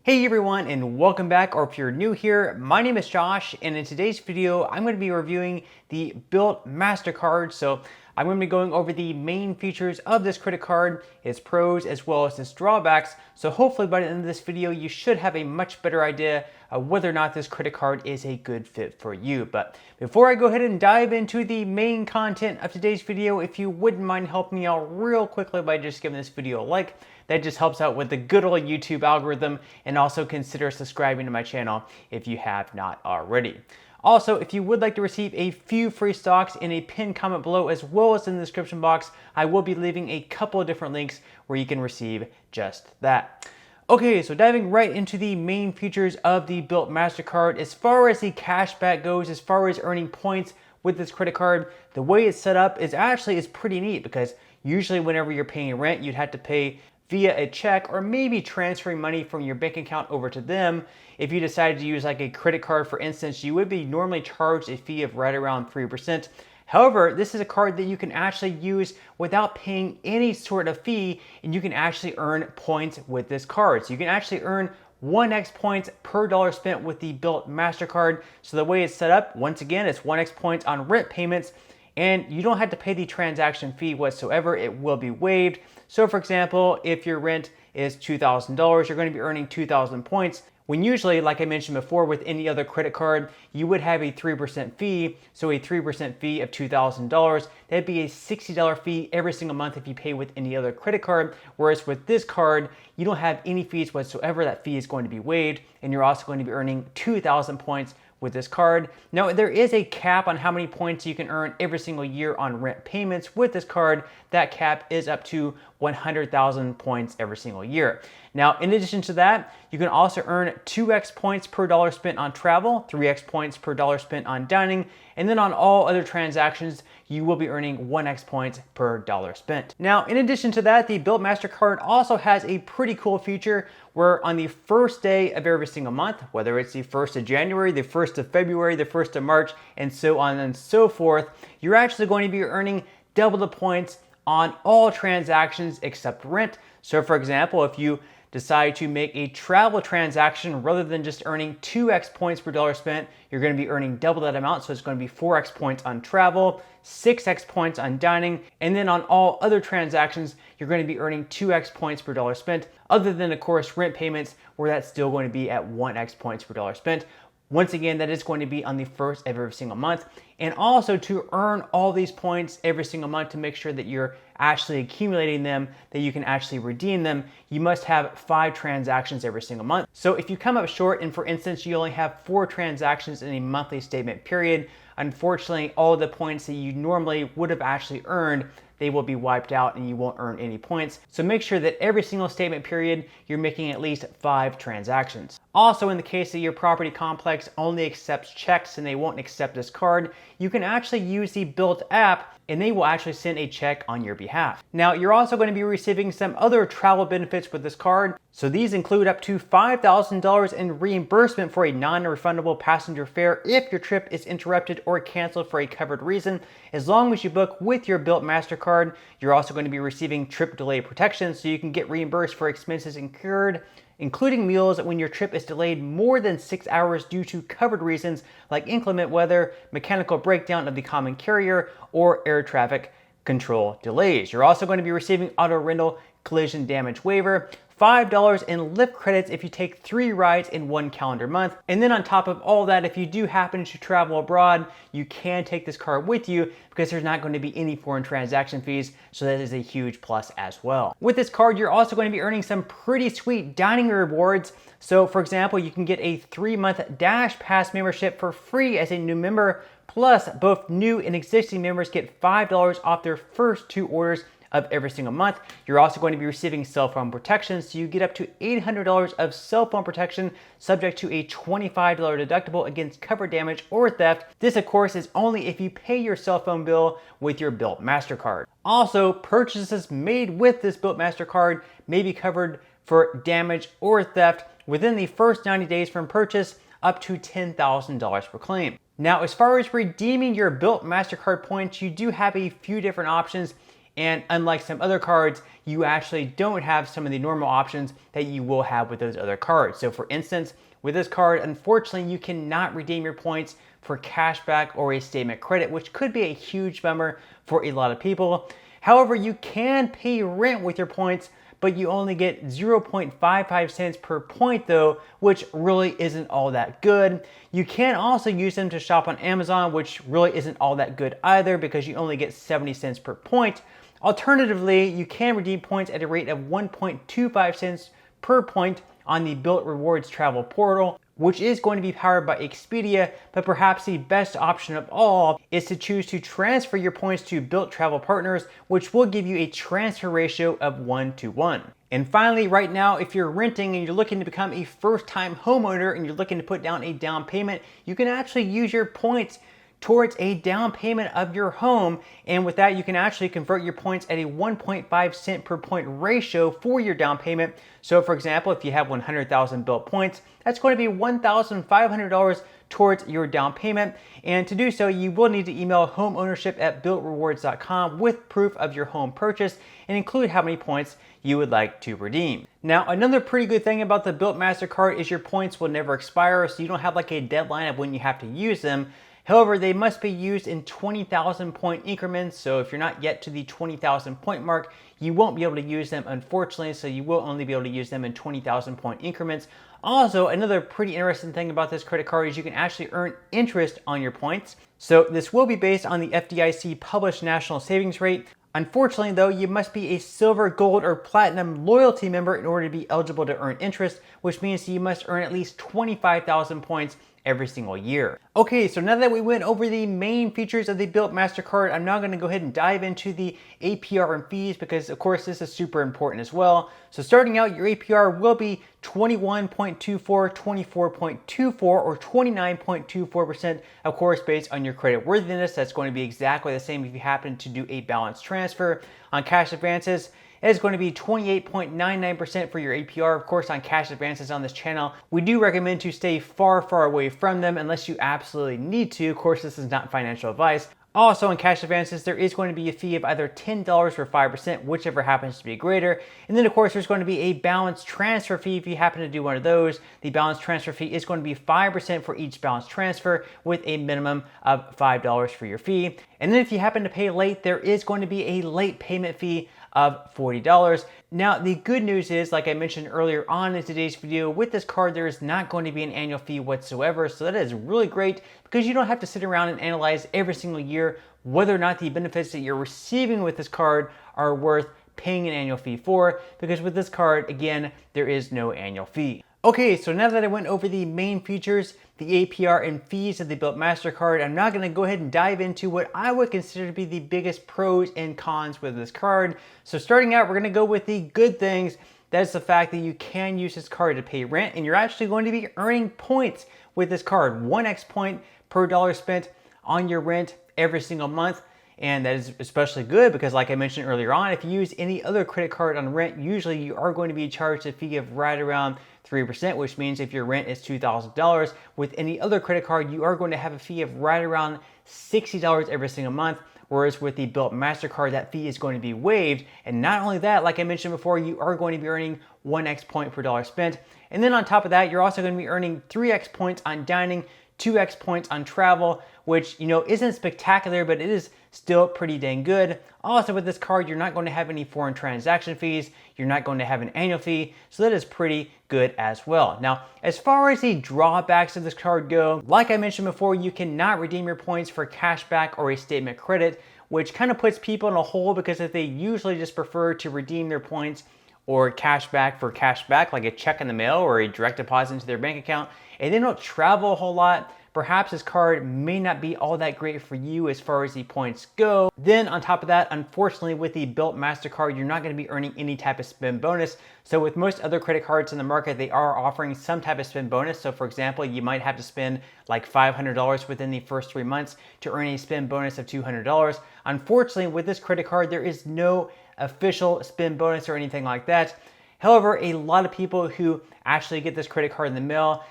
Hey everyone, and welcome back, or if you're new here, my name is Josh, and in today's video, I'm going to be reviewing the Bilt Mastercard. So I'm going to be going over the main features of this credit card, its pros, as well as its drawbacks. So hopefully by the end of this video, you should have a much better idea of whether or not this credit card is a good fit for you. But before I go ahead and dive into the main content of today's video, if you wouldn't mind helping me out real quickly by just giving this video a like, that just helps out with the good old YouTube algorithm, and also consider subscribing to my channel if you have not already. Also, if you would like to receive a few free stocks in a pinned comment below, as well as in the description box, I will be leaving a couple of different links where you can receive just that. Okay, so diving right into the main features of the Bilt Mastercard, as far as the cashback goes, as far as earning points with this credit card, the way it's set up is pretty neat, because usually whenever you're paying rent, you'd have to pay via a check or maybe transferring money from your bank account over to them. If you decided to use like a credit card, for instance, you would be normally charged a fee of right around 3%. However, this is a card that you can actually use without paying any sort of fee, and you can actually earn points with this card. So you can actually earn 1x points per dollar spent with the Bilt Mastercard. So the way it's set up, once again, it's 1x points on rent payments, and you don't have to pay the transaction fee whatsoever. It will be waived. So for example, if your rent is $2,000, you're going to be earning 2,000 points, when usually, like I mentioned before, with any other credit card, you would have a 3% fee. So a 3% fee of $2,000, that'd be a $60 fee every single month if you pay with any other credit card. Whereas with this card, you don't have any fees whatsoever. That fee is going to be waived, and you're also going to be earning 2,000 points with this card. Now, there is a cap on how many points you can earn every single year on rent payments with this card. That cap is up to 100,000 points every single year. Now, in addition to that, you can also earn 2x points per dollar spent on travel, 3x points per dollar spent on dining, and then on all other transactions, you will be earning 1x points per dollar spent. Now, in addition to that, the Bilt Mastercard also has a pretty cool feature where on the first day of every single month, whether it's the 1st of January, the 1st of February, the 1st of March, and so on and so forth, you're actually going to be earning double the points on all transactions except rent. So for example, if you decide to make a travel transaction, rather than just earning 2x points per dollar spent, you're going to be earning double that amount. So it's going to be 4x points on travel, 6x points on dining, and then on all other transactions, you're going to be earning 2x points per dollar spent, other than, of course, rent payments, where that's still going to be at 1x points per dollar spent. Once again, that is going to be on the first of every single month. And also, to earn all these points every single month, to make sure that you're actually accumulating them, that you can actually redeem them, you must have 5 transactions every single month. So if you come up short and, for instance, you only have 4 transactions in a monthly statement period, unfortunately, all of the points that you normally would have actually earned, they will be wiped out and you won't earn any points. So make sure that every single statement period, you're making at least 5 transactions. Also, in the case that your property complex only accepts checks and they won't accept this card, you can actually use the Bilt app and they will actually send a check on your behalf. Now, you're also going to be receiving some other travel benefits with this card. So these include up to $5,000 in reimbursement for a non-refundable passenger fare if your trip is interrupted or canceled for a covered reason, as long as you book with your Bilt Mastercard. You're also going to be receiving trip delay protection, so you can get reimbursed for expenses incurred, including meals, when your trip is delayed more than 6 hours due to covered reasons like inclement weather, mechanical breakdown of the common carrier, or air traffic control delays. You're also going to be receiving auto rental collision damage waiver, $5 in Lyft credits if you take 3 rides in 1 calendar month. And then on top of all that, if you do happen to travel abroad, you can take this card with you because there's not going to be any foreign transaction fees. So that is a huge plus as well. With this card, you're also going to be earning some pretty sweet dining rewards. So for example, you can get a 3-month Dash Pass membership for free as a new member. Plus, both new and existing members get $5 off their first 2 orders of every single month. You're also going to be receiving cell phone protection, so you get up to $800 of cell phone protection, subject to a $25 deductible against cover damage or theft. This, of course, is only if you pay your cell phone bill with your Bilt Mastercard. Also, purchases made with this Bilt Mastercard may be covered for damage or theft within the first 90 days from purchase, up to $10,000 per claim. Now, as far as redeeming your Bilt Mastercard points, you do have a few different options. And unlike some other cards, you actually don't have some of the normal options that you will have with those other cards. So for instance, with this card, unfortunately, you cannot redeem your points for cashback or a statement credit, which could be a huge bummer for a lot of people. However, you can pay rent with your points, but you only get 0.55 cents per point though, which really isn't all that good. You can also use them to shop on Amazon, which really isn't all that good either because you only get 70 cents per point. Alternatively, you can redeem points at a rate of 1.25 cents per point on the Bilt Rewards travel portal, which is going to be powered by Expedia, but perhaps the best option of all is to choose to transfer your points to Bilt Travel Partners, which will give you a transfer ratio of 1-to-1. And finally, right now, if you're renting and you're looking to become a first-time homeowner and you're looking to put down a down payment, you can actually use your points towards a down payment of your home. And with that, you can actually convert your points at a 1.5 cent per point ratio for your down payment. So for example, if you have 100,000 Bilt points, that's going to be $1,500 towards your down payment. And to do so, you will need to email homeownership@biltrewards.com with proof of your home purchase and include how many points you would like to redeem. Now, another pretty good thing about the Bilt Mastercard is your points will never expire, so you don't have like a deadline of when you have to use them. However, they must be used in 20,000 point increments, so if you're not yet to the 20,000 point mark, you won't be able to use them, unfortunately, so you will only be able to use them in 20,000 point increments. Also, another pretty interesting thing about this credit card is you can actually earn interest on your points. So this will be based on the FDIC published national savings rate. Unfortunately though, you must be a silver, gold, or platinum loyalty member in order to be eligible to earn interest, which means you must earn at least 25,000 points every single year. Okay, so now that we went over the main features of the Bilt Mastercard, I'm now going to go ahead and dive into the APR and fees because of course this is super important as well. So starting out, your APR will be 21.24, 24.24, or 29.24%, of course, based on your credit worthiness. That's going to be exactly the same if you happen to do a balance transfer. On cash advances, it is going to be 28.99% for your APR. Of course, on cash advances on this channel, we do recommend to stay far, far away from them unless you absolutely need to. Of course, this is not financial advice. Also, on cash advances, there is going to be a fee of either $10 or 5%, whichever happens to be greater. And then, of course, there's going to be a balance transfer fee if you happen to do one of those. The balance transfer fee is going to be 5% for each balance transfer with a minimum of $5 for your fee. And then if you happen to pay late, there is going to be a late payment fee of $40. Now, the good news is, like I mentioned earlier on in today's video, with this card, there is not going to be an annual fee whatsoever. So that is really great because you don't have to sit around and analyze every single year whether or not the benefits that you're receiving with this card are worth paying an annual fee for, because with this card, again, there is no annual fee. Okay, so now that I went over the main features, the APR and fees of the Bilt Mastercard, I'm now going to go ahead and dive into what I would consider to be the biggest pros and cons with this card. So starting out, we're going to go with the good things. That's the fact that you can use this card to pay rent, and you're actually going to be earning points with this card. 1x point per dollar spent on your rent every single month. And that is especially good because, like I mentioned earlier on, if you use any other credit card on rent, usually you are going to be charged a fee of right around 3%, which means if your rent is $2,000, with any other credit card, you are going to have a fee of right around $60 every single month. Whereas with the Bilt Mastercard, that fee is going to be waived. And not only that, like I mentioned before, you are going to be earning 1x point per dollar spent. And then on top of that, you're also going to be earning 3x points on dining, 2x points on travel, which, you know, isn't spectacular, but it is still pretty dang good. Also with this card, you're not going to have any foreign transaction fees. You're not going to have an annual fee. So that is pretty good as well. Now, as far as the drawbacks of this card go, like I mentioned before, you cannot redeem your points for cashback or a statement credit, which kind of puts people in a hole because if they usually just prefer to redeem their points or cashback for cashback, like a check in the mail or a direct deposit into their bank account, and they don't travel a whole lot, perhaps this card may not be all that great for you as far as the points go. Then on top of that, unfortunately with the Bilt Mastercard, you're not going to be earning any type of spend bonus. So with most other credit cards in the market, they are offering some type of spend bonus. So for example, you might have to spend like $500 within the first 3 months to earn a spend bonus of $200. Unfortunately, with this credit card, there is no official spend bonus or anything like that. However, a lot of people who actually get this credit card in the mail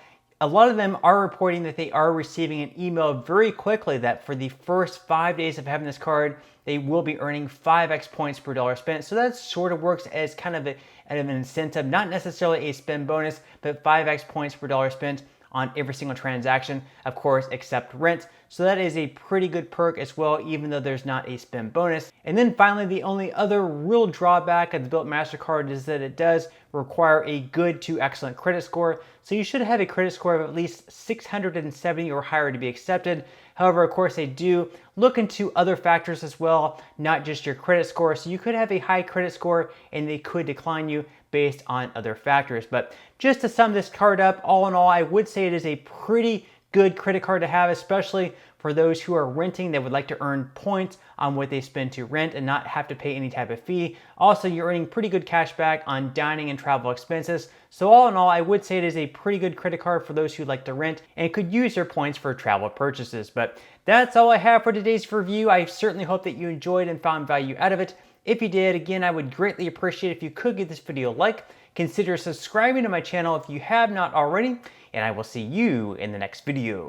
a lot of them are reporting that they are receiving an email very quickly that for the first 5 days of having this card, they will be earning 5x points per dollar spent. So that sort of works as kind of an incentive, not necessarily a spend bonus, but 5x points per dollar spent on every single transaction, of course, except rent. So that is a pretty good perk as well, even though there's not a spend bonus. And then finally, the only other real drawback of the Bilt Mastercard is that it does require a good to excellent credit score. So you should have a credit score of at least 670 or higher to be accepted. However, of course, they do look into other factors as well, not just your credit score. So you could have a high credit score and they could decline you based on other factors. But just to sum this card up, all in all, I would say it is a pretty good credit card to have, especially for those who are renting that would like to earn points on what they spend to rent and not have to pay any type of fee. Also, you're earning pretty good cash back on dining and travel expenses. So all in all, I would say it is a pretty good credit card for those who like to rent and could use their points for travel purchases. But that's all I have for today's review. I certainly hope that you enjoyed and found value out of it. If you did, again, I would greatly appreciate if you could give this video a like. Consider subscribing to my channel if you have not already, and I will see you in the next video.